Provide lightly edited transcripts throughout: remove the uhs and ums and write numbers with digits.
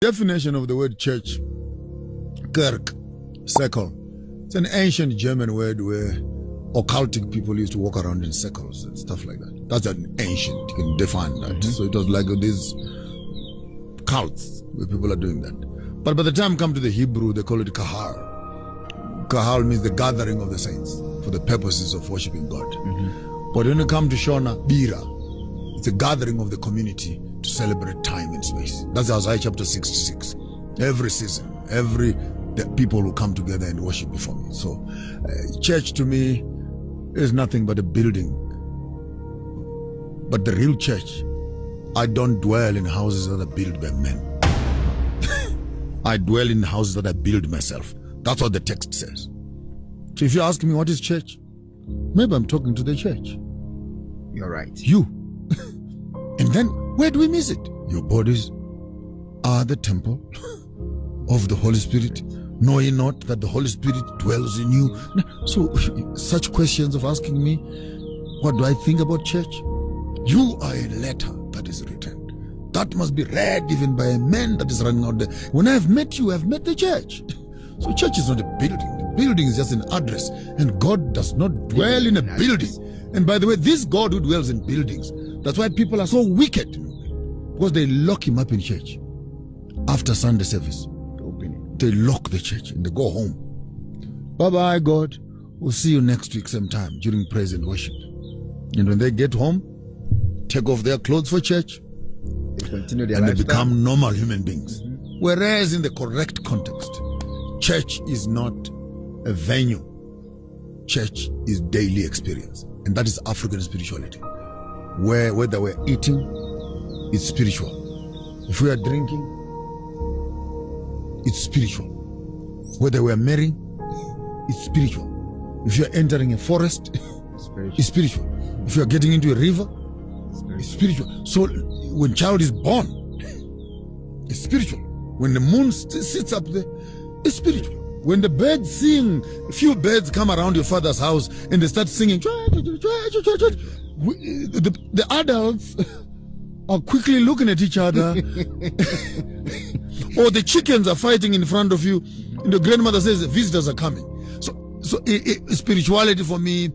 Definition of the word church, Kirk, circle. It's an ancient German word where occultic people used to walk around in circles and stuff like that. That's an ancient, you can define that. So it was like these cults where people are doing that. But by the time come to the Hebrew, they call it kahal. Kahal means the gathering of the saints for the purposes of worshiping God. But when you come to Shona, Bira, it's a gathering of the community to celebrate time and space. That's Isaiah chapter 66. Every season, the people will come together and worship before me. So church to me is nothing but a building. But the real church, I don't dwell in houses that are built by men. I dwell in houses that I build myself. That's what the text says. So if you ask me what is church, maybe I'm talking to the church. You're right. You. And then where do we miss it? Your bodies are the temple of the Holy Spirit. Know ye not that the Holy Spirit dwells in you? So such questions of asking me, what do I think about church? You are a letter that is written. That must be read even by a man that is running out there. When I have met you, I have met the church. So church is not a building. The building is just an address. And God does not dwell in a building. And by the way, this God who dwells in buildings, that's why people are so wicked. Because they lock him up in church. After Sunday service, they lock the church and they go home. Bye-bye, God. We'll see you next week sometime during praise and worship. And when they get home, take off their clothes for church. They continue their and lifestyle. They become normal human beings. Whereas in the correct context, church is not a venue. Church is daily experience. And that is African spirituality. Where whether we're eating, it's spiritual. If we are drinking, it's spiritual. Whether we are marrying, it's spiritual. If you are entering a forest, it's spiritual. If you are getting into a river, it's spiritual. So when child is born, it's spiritual. When the moon sits up there, it's spiritual. When the birds sing, a few birds come around your father's house and they start singing, the adults are quickly looking at each other. Or the chickens are fighting in front of you, and the grandmother says visitors are coming. So spirituality for me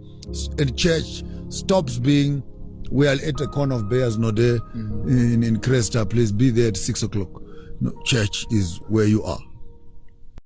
and church stops being, well, at the corner of Bears Node in Cresta, please be there at 6 o'clock. No, church is where you are.